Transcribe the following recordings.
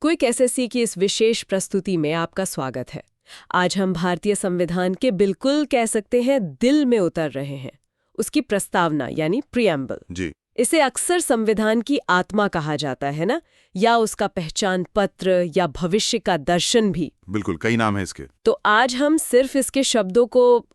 Quick SSC की इस विशेष प्रस्तुति में आपका स्वागत है। आज हम भारतीय संविधान के बिल्कुल कह सकते हैं दिल में उतर रहे हैं, उसकी प्रस्तावना यानी प्रीएम्बल जी। इसे अक्सर संविधान की आत्मा कहा जाता है ना, या उसका पहचान पत्र या भविष्य का दर्शन भी। बिल्कुल, कई नाम है इसके। तो आज हम सिर्फ इसके शब्दों को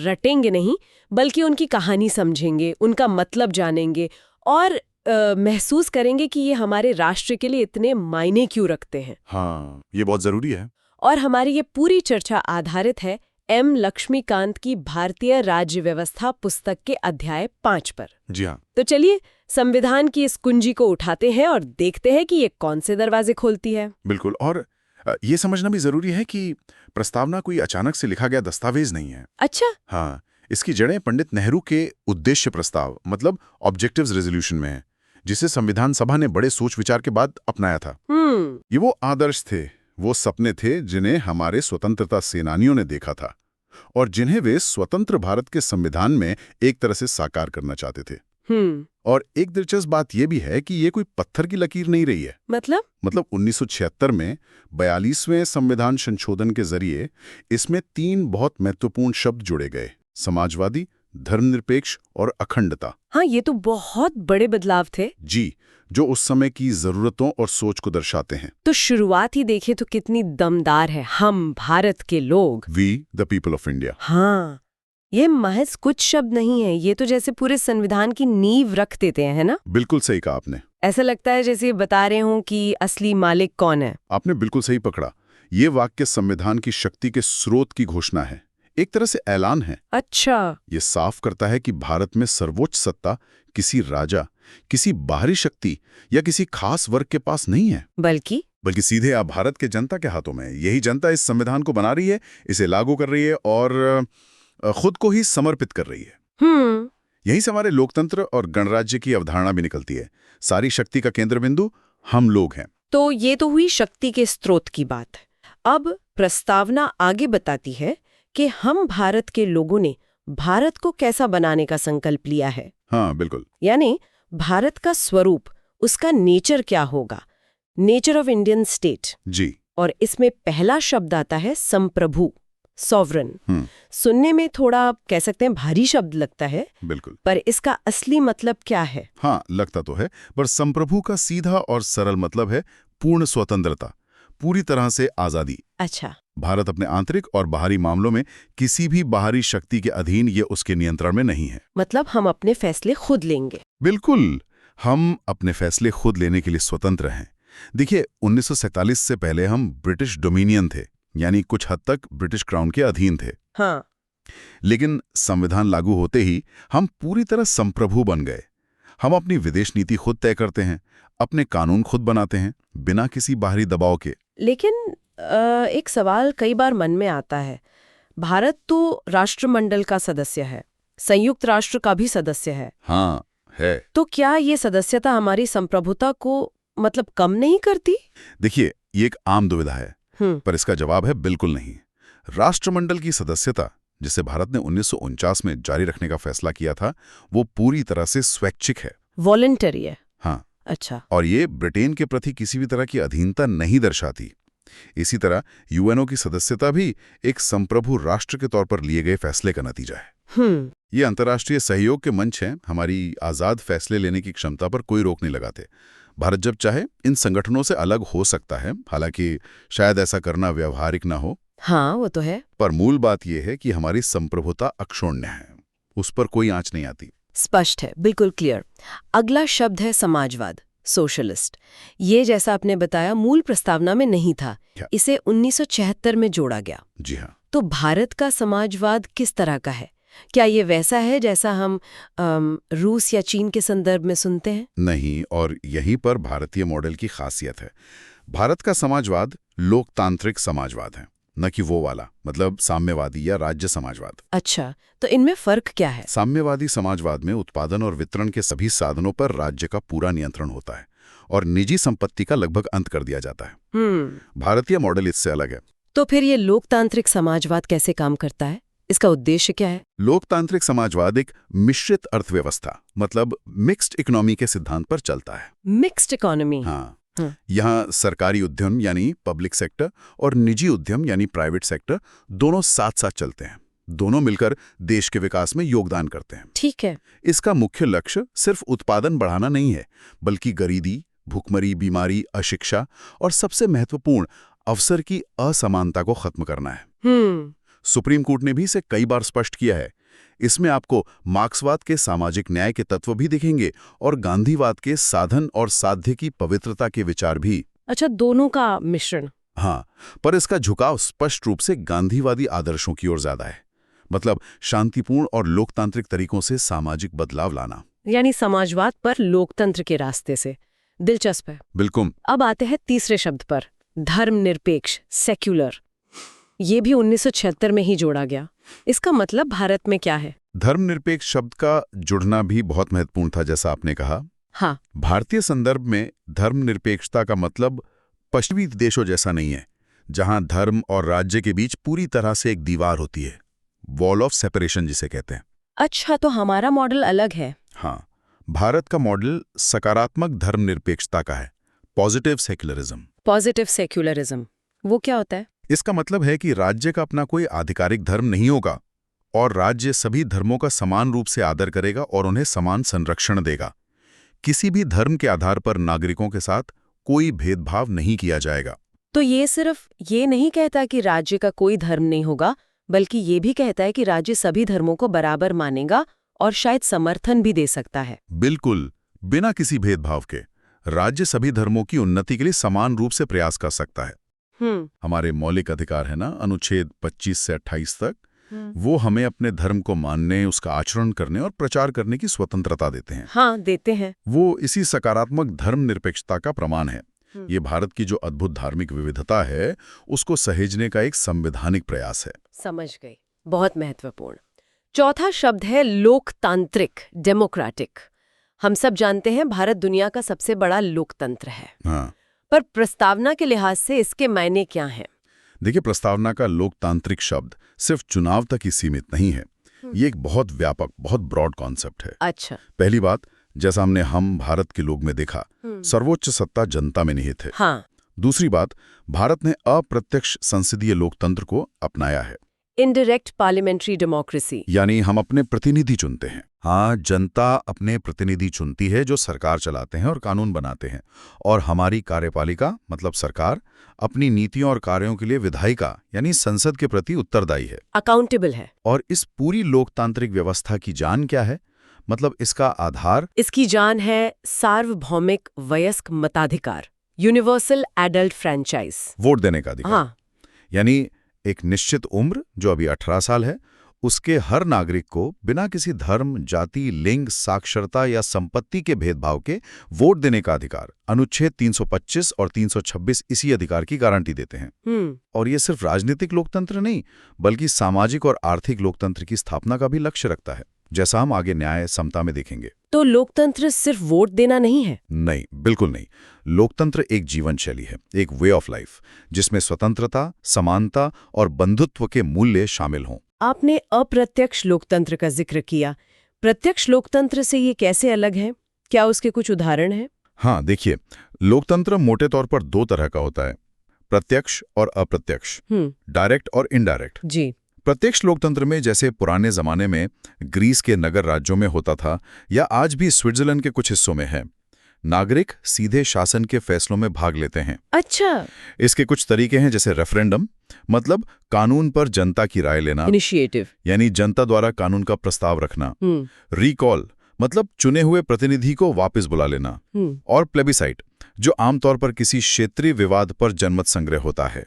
रटेंगे नहीं, बल्कि उनकी कहानी समझेंगे, उनका मतलब जानेंगे और महसूस करेंगे कि ये हमारे राष्ट्र के लिए इतने मायने क्यों रखते हैं। हाँ, ये बहुत जरूरी है। और हमारी ये पूरी चर्चा आधारित है एम लक्ष्मीकांत की भारतीय राज्य व्यवस्था पुस्तक के अध्याय 5 पर। जी हाँ। तो चलिए संविधान की इस कुंजी को उठाते हैं और देखते हैं कि ये कौन से दरवाजे खोलती है। बिल्कुल, और ये समझना भी जरूरी है कि प्रस्तावना कोई अचानक से लिखा गया दस्तावेज नहीं है। अच्छा। हाँ, इसकी जड़ें पंडित नेहरू के उद्देश्य प्रस्ताव मतलब ऑब्जेक्टिव्स रेजोल्यूशन में है, जिसे संविधान सभा ने बड़े सोच विचार के बाद अपनाया था। ये वो आदर्श थे, वो सपने थे जिन्हें हमारे स्वतंत्रता सेनानियों ने देखा था और जिन्हें वे स्वतंत्र भारत के संविधान में एक तरह से साकार करना चाहते थे। और एक दिलचस्प बात यह भी है कि ये कोई पत्थर की लकीर नहीं रही है। मतलब 1976 में 42वें संविधान संशोधन के जरिए इसमें 3 बहुत महत्वपूर्ण शब्द जुड़े गए: समाजवादी, धर्मनिरपेक्ष और अखंडता। हाँ, ये तो बहुत बड़े बदलाव थे जी, जो उस समय की जरूरतों और सोच को दर्शाते हैं। तो शुरुआत ही देखें तो कितनी दमदार है। हम भारत के लोग, we the people of India. हाँ, ये महज कुछ शब्द नहीं है, ये तो जैसे पूरे संविधान की नींव रख देते हैं, है ना? बिल्कुल सही कहा आपने। ऐसा लगता है जैसे बता रहे हूँ कि असली मालिक कौन है। आपने बिल्कुल सही पकड़ा। ये वाक्य संविधान की शक्ति के स्रोत की घोषणा है, एक तरह से ऐलान है। अच्छा। ये साफ करता है कि भारत में सर्वोच्च सत्ता किसी राजा, किसी बाहरी शक्ति या किसी खास वर्ग के पास नहीं है, बल्कि सीधे आप भारत के जनता के हाथों में। यही जनता इस संविधान को बना रही है, इसे लागू कर रही है और खुद को ही समर्पित कर रही है। यहीं से हमारे लोकतंत्र और गणराज्य की अवधारणा भी निकलती है। सारी शक्ति का केंद्र बिंदु हम लोग हैं। तो ये तो हुई शक्ति के स्रोत की बात। अब प्रस्तावना आगे बताती है कि हम भारत के लोगों ने भारत को कैसा बनाने का संकल्प लिया है। हाँ, बिल्कुल। यानी भारत का स्वरूप, उसका नेचर क्या होगा, नेचर ऑफ इंडियन स्टेट जी। और इसमें पहला शब्द आता है संप्रभु, सॉवरन। सुनने में थोड़ा कह सकते हैं भारी शब्द लगता है। बिल्कुल। पर इसका असली मतलब क्या है? हाँ, लगता तो है, पर संप्रभु का सीधा और सरल मतलब है पूर्ण स्वतंत्रता, पूरी तरह से आजादी। अच्छा। भारत अपने आंतरिक और बाहरी मामलों में किसी भी बाहरी शक्ति के अधीन, ये उसके नियंत्रण में नहीं है। मतलब हम अपने फैसले खुद लेंगे। बिल्कुल, हम अपने फैसले खुद लेने के लिए स्वतंत्र हैं। देखिए, 1947 से पहले हम ब्रिटिश डोमिनियन थे, यानी कुछ हद तक ब्रिटिश क्राउन के अधीन थे। हाँ। लेकिन संविधान लागू होते ही हम पूरी तरह संप्रभु बन गए। हम अपनी विदेश नीति खुद तय करते हैं, अपने कानून खुद बनाते हैं, बिना किसी बाहरी दबाव के। लेकिन एक सवाल कई बार मन में आता है। भारत तो राष्ट्रमंडल का सदस्य है, संयुक्त राष्ट्र का भी सदस्य है। हाँ, है। तो क्या ये सदस्यता हमारी संप्रभुता को मतलब कम नहीं करती? देखिए, ये एक आम दुविधा है, पर इसका जवाब है बिल्कुल नहीं। राष्ट्रमंडल की सदस्यता, जिसे भारत ने 1949 में जारी रखने का फैसला किया था, वो पूरी तरह से स्वैच्छिक है, वॉलंटरी है। हाँ। अच्छा। और ये ब्रिटेन के प्रति किसी भी तरह की अधीनता नहीं दर्शाती। इसी तरह यूएनओ की सदस्यता भी एक संप्रभु राष्ट्र के तौर पर लिए गए फैसले का नतीजा है। ये अंतर्राष्ट्रीय सहयोग के मंच हैं, हमारी आजाद फैसले लेने की क्षमता पर कोई रोक नहीं लगाते। भारत जब चाहे इन संगठनों से अलग हो सकता है, हालांकि शायद ऐसा करना व्यवहारिक ना हो। हाँ, वो तो है। पर मूल बात यह है कि हमारी संप्रभुता अक्षुण्ण है, उस पर कोई आंच नहीं आती। स्पष्ट है, बिल्कुल क्लियर। अगला शब्द है समाजवाद, सोशलिस्ट। ये जैसा आपने बताया मूल प्रस्तावना में नहीं था, इसे 1976 में जोड़ा गया। जी हाँ। तो भारत का समाजवाद किस तरह का है? क्या ये वैसा है जैसा हम रूस या चीन के संदर्भ में सुनते हैं? नहीं, और यहीं पर भारतीय मॉडल की खासियत है। भारत का समाजवाद लोकतांत्रिक समाजवाद है, न कि वो वाला मतलब साम्यवादी या राज्य समाजवाद। अच्छा, तो इनमें फर्क क्या है? साम्यवादी समाजवाद में उत्पादन और वितरण के सभी साधनों पर राज्य का पूरा नियंत्रण होता है और निजी संपत्ति का लगभग अंत कर दिया जाता है। भारतीय मॉडल इससे अलग है। तो फिर ये लोकतांत्रिक समाजवाद कैसे काम करता है? इसका उद्देश्य क्या है? लोकतांत्रिक समाजवाद एक मिश्रित अर्थव्यवस्था मतलब मिक्स्ड इकोनॉमी के सिद्धांत पर चलता है। Mixed economy? हाँ, यहाँ सरकारी उद्यम यानी पब्लिक सेक्टर और निजी उद्यम यानी प्राइवेट सेक्टर दोनों साथ साथ चलते हैं। दोनों मिलकर देश के विकास में योगदान करते हैं। ठीक है। इसका मुख्य लक्ष्य सिर्फ उत्पादन बढ़ाना नहीं है, बल्कि गरीबी, भूखमरी, बीमारी, अशिक्षा और सबसे महत्वपूर्ण अवसर की असमानता को खत्म करना है। सुप्रीम कोर्ट ने भी इसे कई बार स्पष्ट किया है। इसमें आपको मार्क्सवाद के सामाजिक न्याय के तत्व भी दिखेंगे और गांधीवाद के साधन और साध्य की पवित्रता के विचार भी। अच्छा, दोनों का मिश्रण। हाँ, पर इसका झुकाव स्पष्ट रूप से गांधीवादी आदर्शों की ओर ज्यादा है। मतलब शांतिपूर्ण और लोकतांत्रिक तरीकों से सामाजिक बदलाव लाना, यानी समाजवाद पर लोकतंत्र के रास्ते से। दिलचस्प है। बिल्कुल। अब आते हैं तीसरे शब्द पर, धर्मनिरपेक्ष, सेक्युलर। ये भी 1976 में ही जोड़ा गया। इसका मतलब भारत में क्या है? धर्मनिरपेक्ष शब्द का जुड़ना भी बहुत महत्वपूर्ण था, जैसा आपने कहा। हाँ। भारतीय संदर्भ में धर्मनिरपेक्षता का मतलब पश्चिमी देशों जैसा नहीं है, जहां धर्म और राज्य के बीच पूरी तरह से एक दीवार होती है, वॉल ऑफ सेपरेशन जिसे कहते हैं। अच्छा, तो हमारा मॉडल अलग है। हाँ, भारत का मॉडल सकारात्मक धर्मनिरपेक्षता का है, पॉजिटिव सेक्युलरिज्म। पॉजिटिव सेक्युलरिज्म, वो क्या होता है? इसका मतलब है कि राज्य का अपना कोई आधिकारिक धर्म नहीं होगा और राज्य सभी धर्मों का समान रूप से आदर करेगा और उन्हें समान संरक्षण देगा। किसी भी धर्म के आधार पर नागरिकों के साथ कोई भेदभाव नहीं किया जाएगा। तो ये सिर्फ ये नहीं कहता कि राज्य का कोई धर्म नहीं होगा, बल्कि ये भी कहता है कि राज्य सभी धर्मों को बराबर मानेगा और शायद समर्थन भी दे सकता है। बिल्कुल, बिना किसी भेदभाव के राज्य सभी धर्मों की उन्नति के लिए समान रूप से प्रयास कर सकता है। हमारे मौलिक अधिकार है ना, अनुच्छेद 25 से 28 तक, वो हमें अपने धर्म को मानने, उसका आचरण करने और प्रचार करने की स्वतंत्रता देते हैं। हाँ, देते हैं। वो इसी सकारात्मक धर्मनिरपेक्षता का प्रमाण है। ये भारत की जो अद्भुत धार्मिक विविधता है, उसको सहेजने का एक संवैधानिक प्रयास है। समझ गई, बहुत महत्वपूर्ण। चौथा शब्द है लोकतांत्रिक, डेमोक्रेटिक। हम सब जानते हैं भारत दुनिया का सबसे बड़ा लोकतंत्र है। हाँ। पर प्रस्तावना के लिहाज से इसके मायने क्या हैं? देखिए, प्रस्तावना का लोकतांत्रिक शब्द सिर्फ चुनाव तक ही सीमित नहीं है। ये एक बहुत व्यापक, बहुत ब्रॉड कॉन्सेप्ट है। अच्छा। पहली बात, जैसा हमने हम भारत के लोग में देखा, सर्वोच्च सत्ता जनता में निहित है। हाँ। दूसरी बात, भारत ने अप्रत्यक्ष संसदीय लोकतंत्र को अपनाया है। इनडायरेक्ट पार्लियामेंट्री डेमोक्रेसी, यानी हम अपने प्रतिनिधि चुनते हैं। हाँ, जनता अपने प्रतिनिधि चुनती है जो सरकार चलाते हैं और कानून बनाते हैं, और हमारी कार्यपालिका मतलब सरकार अपनी नीतियों और कार्यों के लिए विधायिका यानी संसद के प्रति उत्तरदायी है, अकाउंटेबल है। और इस पूरी लोकतांत्रिक व्यवस्था की जान क्या है? मतलब इसका आधार, इसकी जान है सार्वभौमिक वयस्क मताधिकार, यूनिवर्सल एडल्ट फ्रेंचाइज, वोट देने का अधिकार। हाँ। यानी एक निश्चित उम्र, जो अभी 18 साल है, उसके हर नागरिक को बिना किसी धर्म, जाति, लिंग, साक्षरता या संपत्ति के भेदभाव के वोट देने का अधिकार। अनुच्छेद 325 और 326 इसी अधिकार की गारंटी देते हैं। और ये सिर्फ राजनीतिक लोकतंत्र नहीं, बल्कि सामाजिक और आर्थिक लोकतंत्र की स्थापना का भी लक्ष्य रखता है, जैसा हम आगे न्याय समता में देखेंगे। तो लोकतंत्र सिर्फ वोट देना नहीं है? नहीं, बिल्कुल नहीं। लोकतंत्र एक जीवन शैली है, एक वे ऑफ लाइफ, जिसमें स्वतंत्रता, समानता और बंधुत्व के मूल्य शामिल हों। आपने अप्रत्यक्ष लोकतंत्र का जिक्र किया। प्रत्यक्ष लोकतंत्र से ये कैसे अलग है? क्या उसके कुछ उदाहरण हैं? हाँ, देखिए, लोकतंत्र मोटे तौर पर दो तरह का होता है, प्रत्यक्ष और अप्रत्यक्ष, डायरेक्ट और इनडायरेक्ट। जी। प्रत्यक्ष लोकतंत्र में, जैसे पुराने जमाने में ग्रीस के नगर राज्यों में होता था, या आज भी स्विट्जरलैंड के कुछ हिस्सों में है, नागरिक सीधे शासन के फैसलों में भाग लेते हैं। अच्छा। इसके कुछ तरीके हैं, जैसे रेफरेंडम, मतलब कानून पर जनता की राय लेना, इनिशिएटिव, यानी जनता द्वारा कानून का प्रस्ताव रखना, रिकॉल, मतलब चुने हुए प्रतिनिधि को वापस बुला लेना, और प्लेबिसाइट, जो आमतौर पर किसी क्षेत्रीय विवाद पर जनमत संग्रह होता है।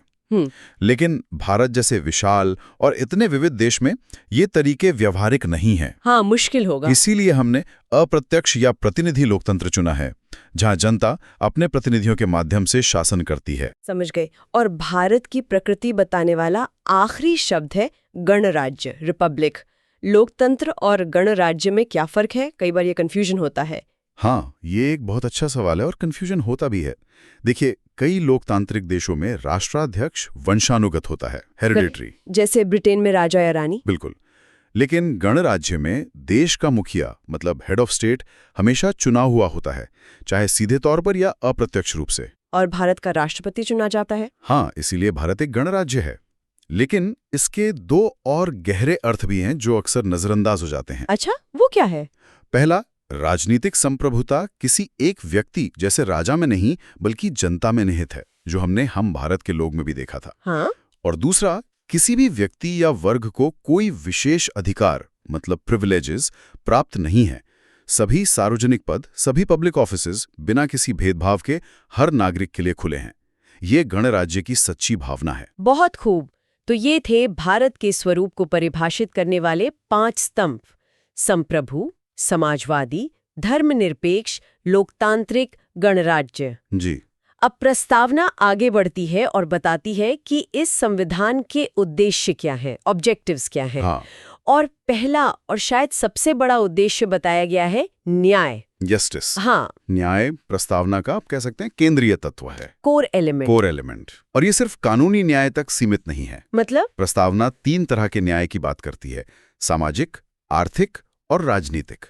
लेकिन भारत जैसे विशाल और इतने विविध देश में ये तरीके व्यवहारिक नहीं हैं। हाँ, मुश्किल होगा। इसीलिए हमने अप्रत्यक्ष या प्रतिनिधि लोकतंत्र चुना है, जहां जनता अपने प्रतिनिधियों के माध्यम से शासन करती है। समझ गए। और भारत की प्रकृति बताने वाला आखिरी शब्द है गणराज्य, रिपब्लिक। लोकतंत्र और गणराज्य में क्या फर्क है? कई बार ये कंफ्यूजन होता है। हाँ, ये एक बहुत अच्छा सवाल है और कंफ्यूजन होता भी है। देखिए, कई लोकतांत्रिक देशों में राष्ट्राध्यक्ष वंशानुगत होता है, हेरिडिटरी, जैसे ब्रिटेन में राजा या रानी। बिल्कुल। लेकिन गणराज्य में देश का मुखिया मतलब हेड ऑफ स्टेट हमेशा चुना हुआ होता है, चाहे सीधे तौर पर या अप्रत्यक्ष रूप से। और भारत का राष्ट्रपति चुना जाता है। हाँ, इसीलिए भारत एक गणराज्य है। लेकिन इसके दो और गहरे अर्थ भी हैं जो अक्सर नजरअंदाज हो जाते हैं। अच्छा, वो क्या है? पहला, राजनीतिक संप्रभुता किसी एक व्यक्ति जैसे राजा में नहीं बल्कि जनता में निहित है, जो हमने हम भारत के लोग में भी देखा था। हाँ? और दूसरा, किसी भी व्यक्ति या वर्ग को कोई विशेष अधिकार मतलब प्रिविलेजेस प्राप्त नहीं है। सभी सार्वजनिक पद, सभी पब्लिक ऑफिसेज बिना किसी भेदभाव के हर नागरिक के लिए खुले हैं। ये गणराज्य की सच्ची भावना है। बहुत खूब। तो ये थे भारत के स्वरूप को परिभाषित करने वाले 5 स्तंभ: संप्रभु, समाजवादी, धर्मनिरपेक्ष, लोकतांत्रिक, गणराज्य। जी। अब प्रस्तावना आगे बढ़ती है और बताती है कि इस संविधान के उद्देश्य क्या हैं, ऑब्जेक्टिव्स क्या हैं। हाँ। और पहला और शायद सबसे बड़ा उद्देश्य बताया गया है न्याय, जस्टिस। हाँ, न्याय प्रस्तावना का आप कह सकते हैं केंद्रीय तत्व है, कोर एलिमेंट। और ये सिर्फ कानूनी न्याय तक सीमित नहीं है। मतलब प्रस्तावना 3 तरह के न्याय की बात करती है: सामाजिक, आर्थिक और राजनीतिक,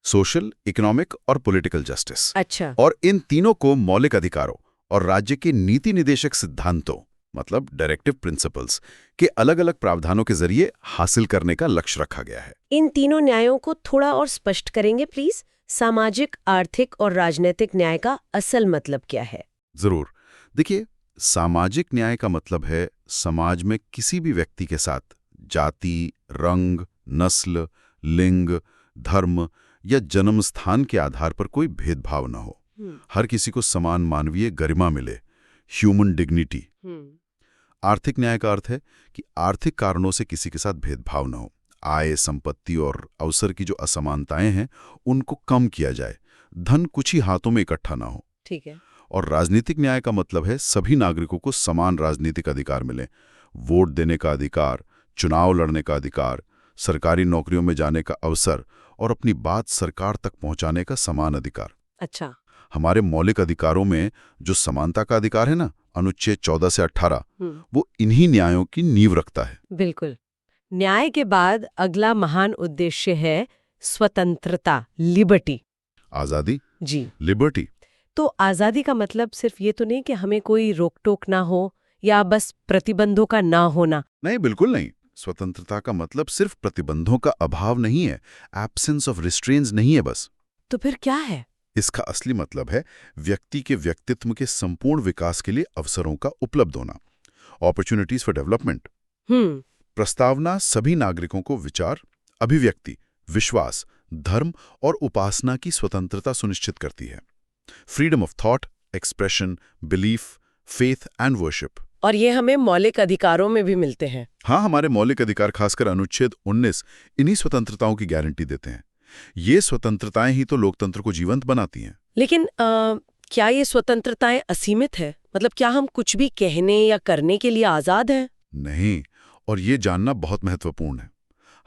सोशल, इकोनॉमिक और पॉलिटिकल जस्टिस। अच्छा। और इन तीनों को मौलिक अधिकारों और राज्य के नीति निदेशक सिद्धांतों मतलब डायरेक्टिव प्रिंसिपल्स के अलग-अलग प्रावधानों के जरिए हासिल करने का लक्ष्य रखा गया है। इन तीनों न्यायों को थोड़ा और स्पष्ट करेंगे प्लीज? सामाजिक, आर्थिक और राजनीतिक न्याय का असल मतलब क्या है? जरूर। देखिए, सामाजिक न्याय का मतलब है समाज में किसी भी व्यक्ति के साथ जाति, रंग, नस्ल, लिंग, धर्म या जन्म स्थान के आधार पर कोई भेदभाव न हो। हर किसी को समान मानवीय गरिमा मिले, ह्यूमन डिग्निटी। आर्थिक न्याय का अर्थ है कि आर्थिक कारणों से किसी के साथ भेदभाव न हो। आय, संपत्ति और अवसर की जो असमानताएं हैं उनको कम किया जाए, धन कुछ ही हाथों में इकट्ठा ना हो। ठीक है। और राजनीतिक न्याय का मतलब है सभी नागरिकों को समान राजनीतिक अधिकार मिले, वोट देने का अधिकार, चुनाव लड़ने का अधिकार, सरकारी नौकरियों में जाने का अवसर और अपनी बात सरकार तक पहुंचाने का समान अधिकार। अच्छा। हमारे मौलिक अधिकारों में जो समानता का अधिकार है ना, अनुच्छेद 14 से 18, वो इन्हीं न्यायों की नींव रखता है। बिल्कुल। न्याय के बाद अगला महान उद्देश्य है स्वतंत्रता, लिबर्टी। आजादी। जी, लिबर्टी। तो आजादी का मतलब सिर्फ ये तो नहीं कि हमें कोई रोक टोक ना हो या बस प्रतिबंधों का ना होना। नहीं, बिल्कुल नहीं। स्वतंत्रता का मतलब सिर्फ प्रतिबंधों का अभाव नहीं है, एब्सेंस ऑफ रिस्ट्रेंट्स नहीं है बस। तो फिर क्या है? इसका असली मतलब है व्यक्ति के व्यक्तित्व के संपूर्ण विकास के लिए अवसरों का उपलब्ध होना, अपॉर्चुनिटीज फॉर डेवलपमेंट। प्रस्तावना सभी नागरिकों को विचार, अभिव्यक्ति, विश्वास, धर्म और उपासना की स्वतंत्रता सुनिश्चित करती है। Freedom of thought, expression, belief, faith and worship. और ये हमें मौलिक अधिकारों में भी मिलते हैं। हाँ, हमारे मौलिक अधिकार खासकर अनुच्छेद 19 इन्हीं स्वतंत्रताओं की गारंटी देते हैं। ये स्वतंत्रताएं ही तो लोकतंत्र को जीवंत बनाती हैं। लेकिन क्या ये स्वतंत्रताएं असीमित है? मतलब क्या हम कुछ भी कहने या करने के लिए आजाद हैं? नहीं, और ये जानना बहुत महत्वपूर्ण है।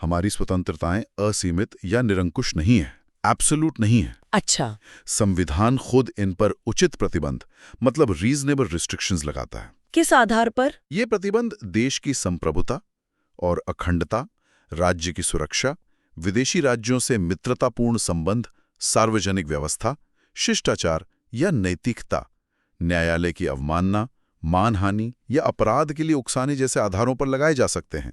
हमारी स्वतंत्रताएं असीमित या निरंकुश नहीं है, एब्सोल्यूट नहीं है। अच्छा। संविधान खुद इन पर उचित प्रतिबंध मतलब रीजनेबल रिस्ट्रिक्शंस लगाता है। किस आधार पर? ये प्रतिबंध देश की संप्रभुता और अखंडता, राज्य की सुरक्षा, विदेशी राज्यों से मित्रतापूर्ण संबंध, सार्वजनिक व्यवस्था, शिष्टाचार या नैतिकता, न्यायालय की अवमानना, मानहानि या अपराध के लिए उकसाने जैसे आधारों पर लगाए जा सकते हैं।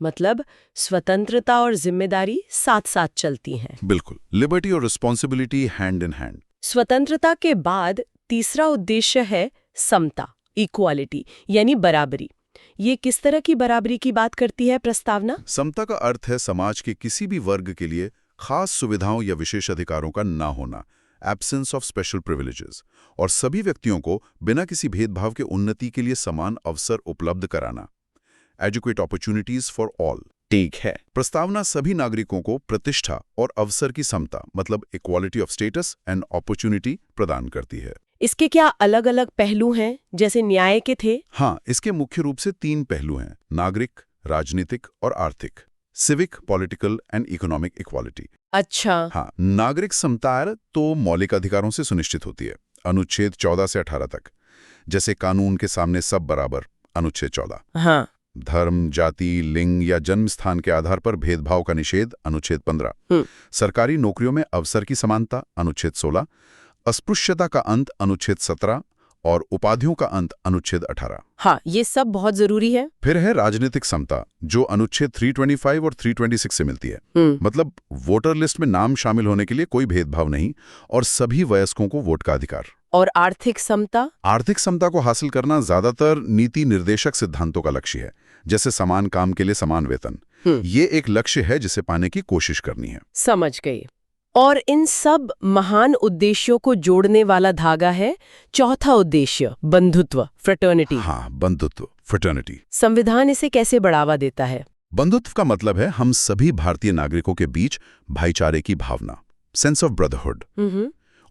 मतलब स्वतंत्रता और जिम्मेदारी साथ साथ चलती हैं। बिल्कुल, लिबर्टी और रिस्पॉन्सिबिलिटी हैंड इन हैंड। स्वतंत्रता के बाद तीसरा उद्देश्य है समता, इक्वालिटी यानी बराबरी। ये किस तरह की बराबरी की बात करती है प्रस्तावना? समता का अर्थ है समाज के किसी भी वर्ग के लिए खास सुविधाओं या विशेष अधिकारों का ना होना, एब्सेंस ऑफ स्पेशल प्रिविलेजेस, और सभी व्यक्तियों को बिना किसी भेदभाव के उन्नति के लिए समान अवसर उपलब्ध कराना, एजुकेट अपॉर्चुनिटीज फॉर ऑल। ठीक है। प्रस्तावना सभी नागरिकों को प्रतिष्ठा और अवसर की समता मतलब equality of status and opportunity प्रदान करती है। इसके क्या अलग अलग पहलू हैं जैसे न्याय के थे? हाँ, इसके मुख्य रूप से 3 पहलू हैं: नागरिक, राजनीतिक और आर्थिक, civic, political and economic equality. अच्छा। हाँ, नागरिक समता तो मौलिक अधिकारों से सुनिश्चित होती है, अनुच्छेद 14 से 18 तक, जैसे कानून के सामने सब बराबर, अनुच्छेद 14। हाँ। धर्म, जाति, लिंग या जन्म स्थान के आधार पर भेदभाव का निषेध, अनुच्छेद 15। सरकारी नौकरियों में अवसर की समानता, अनुच्छेद 16। अस्पृश्यता का अंत, अनुच्छेद 17 और उपाधियों का अंत, अनुच्छेद 18। हाँ, ये सब बहुत जरूरी है। फिर है राजनीतिक समता, जो अनुच्छेद 325 और 326 से मिलती है। मतलब वोटर लिस्ट में नाम शामिल होने के लिए कोई भेदभाव नहीं और सभी वयस्कों को वोट का अधिकार। और आर्थिक समता? आर्थिक समता को हासिल करना ज्यादातर नीति निर्देशक सिद्धांतों का लक्ष्य है, जैसे समान काम के लिए समान वेतन। ये एक लक्ष्य है जिसे पाने की कोशिश करनी है। समझ गई। और इन सब महान उद्देश्यों को जोड़ने वाला धागा है चौथा उद्देश्य, बंधुत्व, फ्रेटर्निटी। हाँ, बंधुत्व, फ्रेटर्निटी। संविधान इसे कैसे बढ़ावा देता है? बंधुत्व का मतलब है हम सभी भारतीय नागरिकों के बीच भाईचारे की भावना, सेंस ऑफ ब्रदरहुड।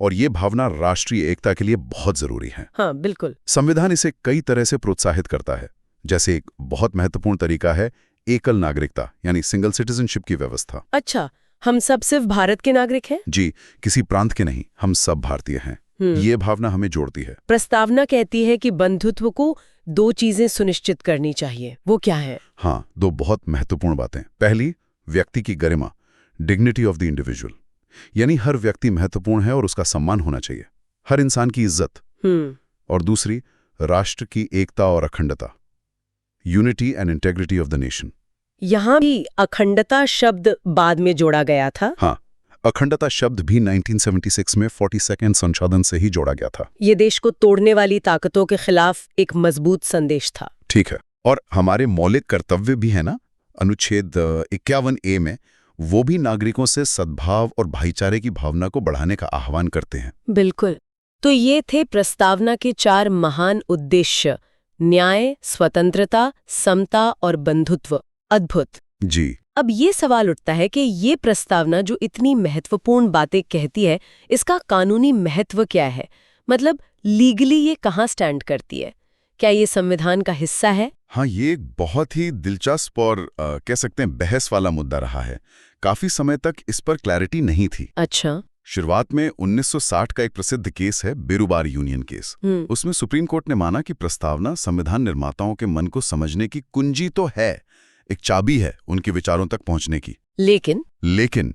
और ये भावना राष्ट्रीय एकता के लिए बहुत जरूरी है। हाँ, बिल्कुल। संविधान इसे कई तरह से प्रोत्साहित करता है। जैसे एक बहुत महत्वपूर्ण तरीका है एकल नागरिकता, यानी सिंगल सिटीजनशिप की व्यवस्था। अच्छा, हम सब सिर्फ भारत के नागरिक हैं? जी, किसी प्रांत के नहीं, हम सब भारतीय हैं। ये भावना हमें जोड़ती है। प्रस्तावना कहती है कि बंधुत्व को 2 चीजें सुनिश्चित करनी चाहिए। वो क्या है? हाँ, 2 बहुत महत्वपूर्ण बातें। पहली, व्यक्ति की गरिमा, डिग्निटी ऑफ द इंडिविजुअल, यानी हर व्यक्ति महत्वपूर्ण है और उसका सम्मान होना चाहिए, हर इंसान की इज्जत। और दूसरी, राष्ट्र की एकता और अखंडता, unity and integrity of the nation. यहाँ भी अखंडता शब्द बाद में जोड़ा गया था। हाँ, अखंडता शब्द भी 1976 में 42nd संशोधन से ही जोड़ा गया था। ये देश को तोड़ने वाली ताकतों के खिलाफ एक मजबूत संदेश था। ठीक है। और हमारे मौलिक कर्तव्य भी है ना, अनुच्छेद 51A में, वो भी नागरिकों से सद्भाव और भाईचारे की भावना को बढ़ाने का आह्वान करते हैं। बिल्कुल। तो ये थे प्रस्तावना के 4 महान उद्देश्य, न्याय, स्वतंत्रता, समता और बंधुत्व। अद्भुत। जी। अब ये सवाल उठता है कि ये प्रस्तावना जो इतनी महत्वपूर्ण बातें कहती है, इसका कानूनी महत्व क्या है? मतलब लीगली ये कहाँ स्टैंड करती है? क्या ये संविधान का हिस्सा है? हाँ, ये एक बहुत ही दिलचस्प और कह सकते हैं बहस वाला मुद्दा रहा है। काफी समय तक इस पर क्लैरिटी नहीं थी। अच्छा। शुरुआत में 1960 का एक प्रसिद्ध केस है, बेरुबार यूनियन केस। उसमें सुप्रीम कोर्ट ने माना कि प्रस्तावना संविधान निर्माताओं के मन को समझने की कुंजी तो है, एक चाबी है उनके विचारों तक पहुंचने की। लेकिन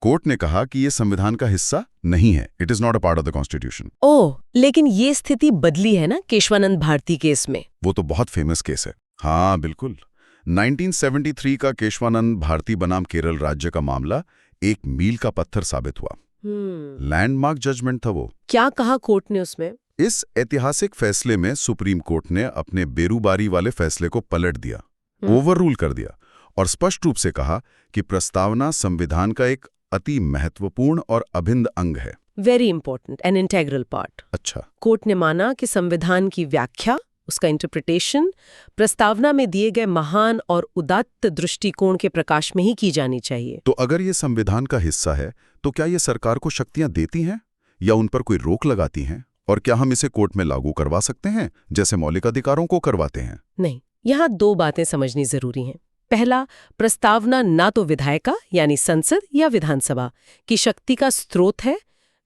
कोर्ट ने कहा कि यह संविधान का हिस्सा नहीं है, it is not a part of the constitution. ओह, लेकिन ये स्थिति बदली है ना केशवानंद भारती केस में। वो तो बहुत फेमस केस है। हाँ, बिल्कुल। 1973 का केशवानंद भारती बनाम केरल राज्य का मामला एक मील का पत्थर साबित हुआ। लैंडमार्क जजमेंट था वो। क्या कहा कोर्ट ने उसमें? इस ऐतिहासिक फैसले में सुप्रीम कोर्ट ने अपने बेरुबारी वाले फैसले को पलट दिया, ओवररूल कर दिया और स्पष्ट रूप से कहा कि प्रस्तावना संविधान का एक अति महत्वपूर्ण और अभिन्न अंग है। Very important and integral part. अच्छा। कोर्ट ने माना कि संविधान की व्याख्या, उसका इंटरप्रिटेशन, प्रस्तावना में दिए गए महान और उदात्त दृष्टिकोण के प्रकाश में ही की जानी चाहिए। तो अगर ये संविधान का हिस्सा है, तो क्या ये सरकार को शक्तियां देती हैं या उन पर कोई रोक लगाती हैं? और क्या हम इसे कोर्ट में लागू करवा सकते हैं, जैसे मौलिक अधिकारों को करवाते हैं? नहीं, यहाँ 2 बातें समझनी जरूरी हैं। पहला, प्रस्तावना ना तो विधायिका यानी संसद या विधानसभा की शक्ति का स्रोत है,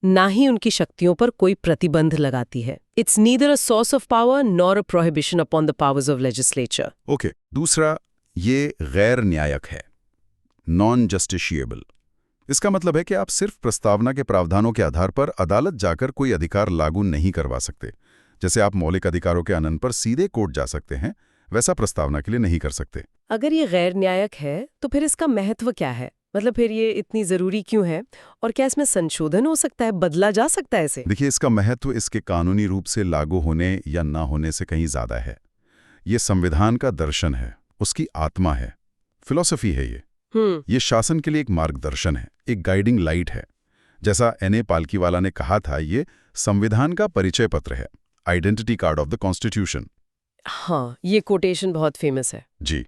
ना ही उनकी शक्तियों पर कोई प्रतिबंध लगाती है। It's neither a source of power nor a prohibition upon the powers of legislature. Okay. दूसरा, ये गैर न्यायक है, नॉन जस्टिशिएबल। इसका मतलब है कि आप सिर्फ प्रस्तावना के प्रावधानों के आधार पर अदालत जाकर कोई अधिकार लागू नहीं करवा सकते। जैसे आप मौलिक अधिकारों के आनंद पर सीधे कोर्ट जा सकते हैं, वैसा प्रस्तावना के लिए नहीं कर सकते। अगर ये गैर न्यायक है, तो फिर इसका महत्व क्या है? मतलब फिर ये इतनी जरूरी क्यों है? और क्या इसमें संशोधन हो सकता है, बदला जा सकता है इसे? देखिए, इसका महत्व इसके कानूनी रूप से लागू होने या ना होने से कहीं ज्यादा है। ये संविधान का दर्शन है, उसकी आत्मा है, फिलॉसफी है ये शासन के लिए एक मार्गदर्शन है, एक गाइडिंग लाइट है। जैसा N.A. पालकीवाला ने कहा था, ये संविधान का परिचय पत्र है, identity card of the constitution. हाँ, ये कोटेशन बहुत फेमस है। जी।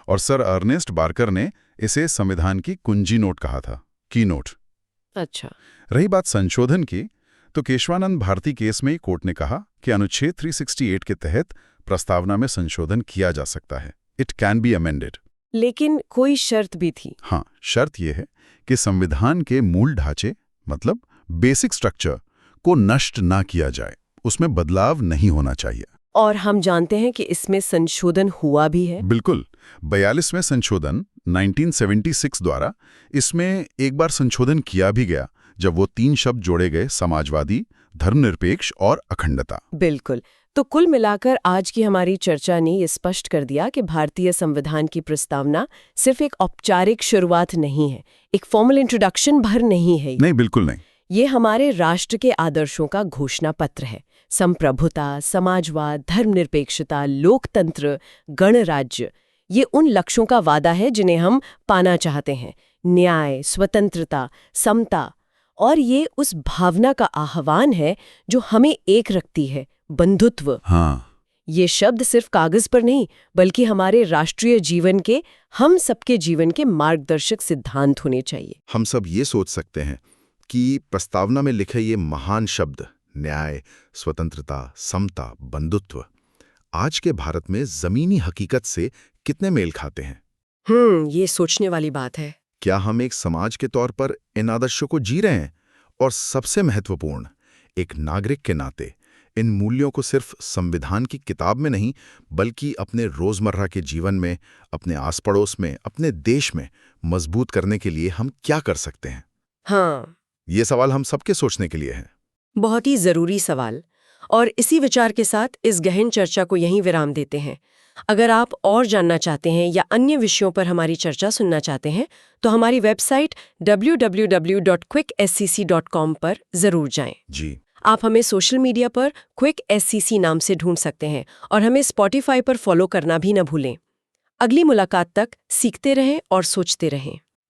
और सर अर्नेस्ट बार्कर ने इसे संविधान की कुंजी नोट कहा था, की नोट। अच्छा। रही बात संशोधन की, तो केशवानंद भारती केस में कोर्ट ने कहा कि अनुच्छेद 368 के तहत प्रस्तावना में संशोधन किया जा सकता है, इट कैन बी अमेंडेड। लेकिन कोई शर्त भी थी। हाँ, शर्त यह है कि संविधान के मूल ढांचे, मतलब बेसिक स्ट्रक्चर, को नष्ट ना किया जाए, उसमें बदलाव नहीं होना चाहिए। और हम जानते हैं कि इसमें संशोधन हुआ भी है। बिल्कुल। 42वें संशोधन 1976 द्वारा इसमें एक बार संशोधन किया भी गया, जब वो 3 शब्द जोड़े गए, समाजवादी, धर्मनिरपेक्ष और अखंडता। बिल्कुल। तो कुल मिलाकर आज की हमारी चर्चा ने ये स्पष्ट कर दिया कि भारतीय संविधान की प्रस्तावना सिर्फ एक औपचारिक शुरुआत नहीं है, एक फॉर्मल इंट्रोडक्शन भर नहीं है। नहीं, बिल्कुल नहीं। ये हमारे राष्ट्र के आदर्शों का घोषणा पत्र है। संप्रभुता, समाजवाद, धर्मनिरपेक्षता, लोकतंत्र, गणराज्य, ये उन लक्ष्यों का वादा है जिन्हें हम पाना चाहते हैं। न्याय, स्वतंत्रता, समता, और ये उस भावना का आह्वान है जो हमें एक रखती है, बंधुत्व। हाँ। ये शब्द सिर्फ कागज पर नहीं, बल्कि हमारे राष्ट्रीय जीवन के, हम सबके जीवन के मार्गदर्शक सिद्धांत होने चाहिए। हम सब ये सोच सकते हैं कि प्रस्तावना में लिखे ये महान शब्द न्याय, स्वतंत्रता, समता, बंधुत्व आज के भारत में जमीनी हकीकत से कितने मेल खाते हैं। ये सोचने वाली बात है। क्या हम एक समाज के तौर पर इन आदर्शों को जी रहे हैं? और सबसे महत्वपूर्ण, एक नागरिक के नाते इन मूल्यों को सिर्फ संविधान की किताब में नहीं, बल्कि अपने रोजमर्रा के जीवन में, अपने आस पड़ोस में, अपने देश में मजबूत करने के लिए हम क्या कर सकते हैं? हाँ, ये सवाल हम सबके सोचने के लिए है। बहुत ही जरूरी सवाल। और इसी विचार के साथ इस गहन चर्चा को यहीं विराम देते हैं। अगर आप और जानना चाहते हैं या अन्य विषयों पर हमारी चर्चा सुनना चाहते हैं, तो हमारी वेबसाइट www.quickscc.com पर जरूर जाएं। जी। आप हमें सोशल मीडिया पर क्विक SCC नाम से ढूंढ सकते हैं और हमें Spotify पर फॉलो करना भी न भूलें। अगली मुलाकात तक सीखते रहें और सोचते रहें।